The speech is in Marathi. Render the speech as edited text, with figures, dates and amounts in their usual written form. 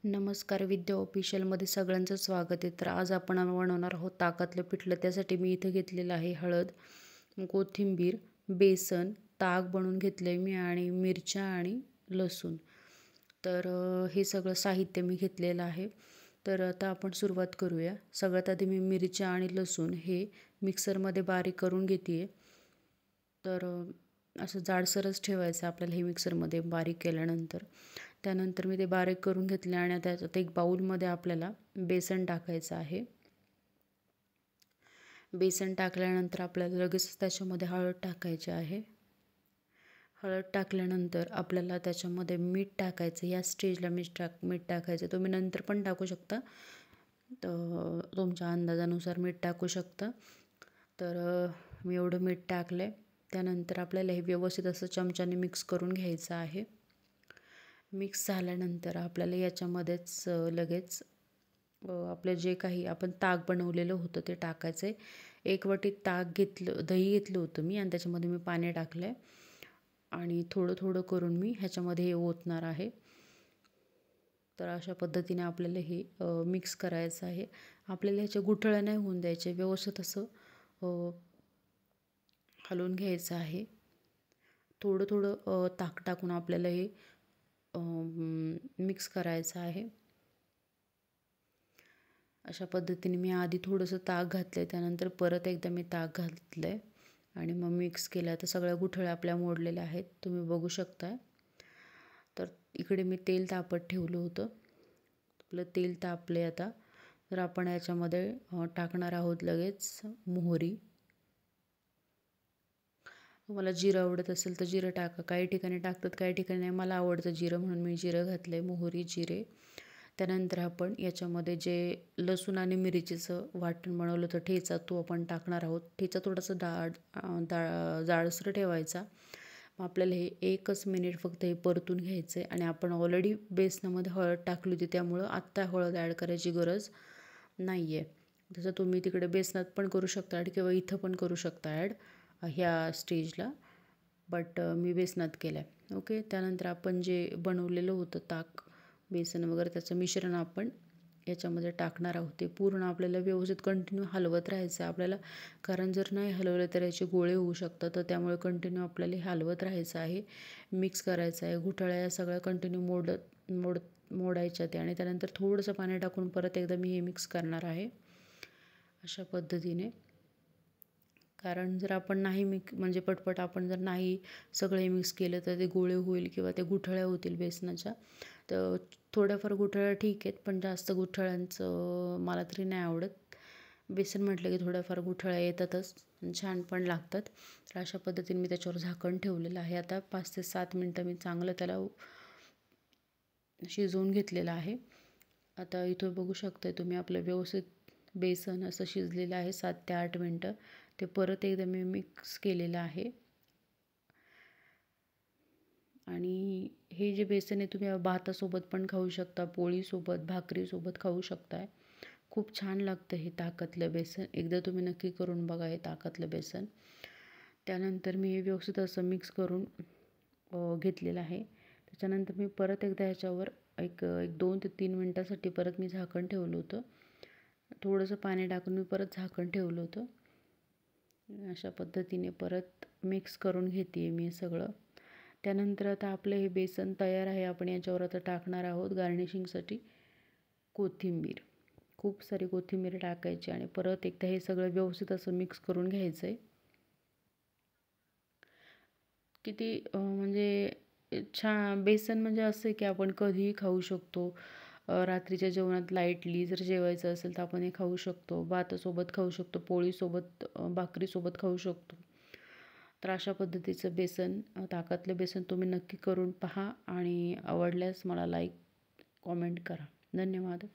नमस्कार, विद्या ऑफिशियलमध्ये सगळ्यांचं स्वागत आहे. तर आज आपण बनवणार आहोत ताकातलं पिठलं. त्यासाठी मी इथं घेतलेलं आहे हळद, कोथिंबीर, बेसन, ताक बनवून घेतलं आहे मी आणि मिरच्या आणि लसूण. तर हे सगळं साहित्य मी घेतलेलं आहे. तर आता आपण सुरुवात करूया. सगळ्यात आधी मी मिरच्या आणि लसूण हे मिक्सरमध्ये बारीक करून घेते आहे. तर असं जाडसरच ठेवायचं आपल्याला हे मिक्सरमध्ये बारीक केल्यानंतर. त्यानंतर मी ते बारीक करून घेतले आणि त्याच्यात एक बाऊलमध्ये आपल्याला बेसन टाकायचं आहे. बेसन टाकल्यानंतर आपल्याला लगेच त्याच्यामध्ये हळद टाकायची आहे. हळद टाकल्यानंतर आपल्याला त्याच्यामध्ये मीठ टाकायचं. या स्टेजला मीठ टाकायचं. तुम्ही नंतर पण टाकू शकता, तर तुमच्या अंदाजानुसार मीठ टाकू शकता. तर मी एवढं मीठ टाकलं आहे. त्यानंतर आपल्याला हे व्यवस्थित असं चमच्याने मिक्स करून घ्यायचं आहे. मिक्स झाल्यानंतर आपल्याला याच्यामध्येच लगेच आपलं जे काही आपण ताक बनवलेलं होतं ते टाकायचं आहे. 1 वाटी दही घेतलं होतं मी आणि त्याच्यामध्ये मी पाणी टाकलं आहे आणि थोडं थोडं करून मी ह्याच्यामध्ये हे ओतणार आहे. तर अशा पद्धतीने आपल्याला हे मिक्स करायचं आहे. आपल्याला ह्याच्या गुठळ्या नाही होऊन द्यायचे, व्यवस्थित असं हलवून घ्यायचं आहे. थोडं थोडं ताक टाकून आपल्याला हे मिक्स करायचं आहे. अशा पद्धतीने मी आधी थोडंसं ताक घातलं आहे, त्यानंतर परत एकदा मी ताक घातलं आहे आणि मग मिक्स केलं. आता सगळ्या गुठळ्या आपल्या मोडलेल्या आहेत, तुम्ही बघू शकताय. तर इकडे मी तेल तापत ठेवलं होतं. आपलं तेल तापले आता. तर आपण याच्यामध्ये टाकणार आहोत लगेच मोहरी. तुम्हाला जिरं आवडत असेल तर जिरं टाका. काही ठिकाणी टाकतात, काही ठिकाणी नाही. मला आवडतं जिरं म्हणून मी जिरं घातलं आहे. मोहरी, जिरे. त्यानंतर आपण याच्यामध्ये जे लसूण आणि मिरचीचं वाटण बनवलं होतं, ठेचा, तो आपण टाकणार आहोत. ठेचा थोडासा जाडसर ठेवायचा. मग आपल्याला हे 1च मिनिट फक्त हे परतून घ्यायचं आहे आणि आपण ऑलरेडी बेसनामध्ये हळद टाकली होती, त्यामुळं आत्ता हळद ॲड करायची गरज नाही आहे. जसं तुम्ही तिकडे बेसनात पण करू शकता ॲड किंवा इथं पण करू शकता ॲड ह्या स्टेजला, बट मी बेसनात केलं आहे. ओके. त्यानंतर आपण जे बनवलेलं होतं ताक, बेसन वगैरे त्याचं मिश्रण आपण याच्यामध्ये टाकणार आहोत. ते पूर्ण आपल्याला व्यवस्थित कंटिन्यू हलवत राहायचं आहे आपल्याला, कारण जर नाही हलवलं तर याचे गोळे होऊ शकतात. तर त्यामुळे कंटिन्यू आपल्याला हलवत राहायचं आहे, मिक्स करायचं आहे. गुठळ्या या सगळ्या कंटिन्यू मोडायच्या ते आणि त्यानंतर थोडंसं पाणी टाकून परत एकदा मी हे मिक्स करणार आहे अशा पद्धतीने. कारण जर आपण नाही म्हणजे पटपट आपण जर नाही सगळे मिक्स केलं तर ते गोळे होईल किंवा ते गुठळ्या होतील बेसनाच्या. तर थोड्याफार गुठळ्या ठीक आहेत, पण जास्त गुठळ्यांचं मला तरी नाही आवडत. बेसन म्हटलं की थोड्याफार गुठळ्या येतातच, छान पण लागतात. तर अशा पद्धतीने मी त्याच्यावर झाकण ठेवलेलं आहे. आता 5 ते 7 मिनटं मी चांगलं त्याला शिजवून घेतलेलं आहे. आता इथं बघू शकताय तुम्ही आपलं व्यवस्थित बेसन असं शिजलेलं आहे 7 ते 8 मिनटं. ते परत एकदा मी मिक्स केलेलं आहे आणि हे जे बेसन आहे तुम्ही भातासोबत पण खाऊ शकता, पोळीसोबत, भाकरीसोबत खाऊ शकताय. खूप छान लागतं हे ताकातलं बेसन. एकदा तुम्ही नक्की करून बघा हे ताकातलं बेसन. त्यानंतर मी हे व्यवस्थित असं मिक्स करून घेतलेलं आहे. त्याच्यानंतर मी परत एकदा ह्याच्यावर एक 2 ते 3 मिनटासाठी परत मी झाकण ठेवलं होतं. थोडंसं पाणी टाकून मी परत झाकण ठेवलं होतं. अशा पद्धतीने परत मिक्स करून घेते आहे मी सगळं. त्यानंतर आता आपलं हे बेसन तयार आहे. आपण याच्यावर आता टाकणार आहोत गार्निशिंगसाठी कोथिंबीर. खूप सारी कोथिंबीर टाकायची आणि परत एकदा हे सगळं व्यवस्थित असं मिक्स करून घ्यायचं आहे. किती म्हणजे छान बेसन म्हणजे असं आहे की आपण कधीही खाऊ शकतो. रात्रीच्या जेवणात लाईटली जर जेवायचं असेल तर आपण हे खाऊ शकतो. भातासोबत खाऊ शकतो, पोळीसोबत, भाकरीसोबत खाऊ शकतो. तर अशा पद्धतीचं बेसन, ताकातलं बेसन तुम्ही नक्की करून पहा आणि आवडल्यास मला लाईक, कॉमेंट करा. धन्यवाद.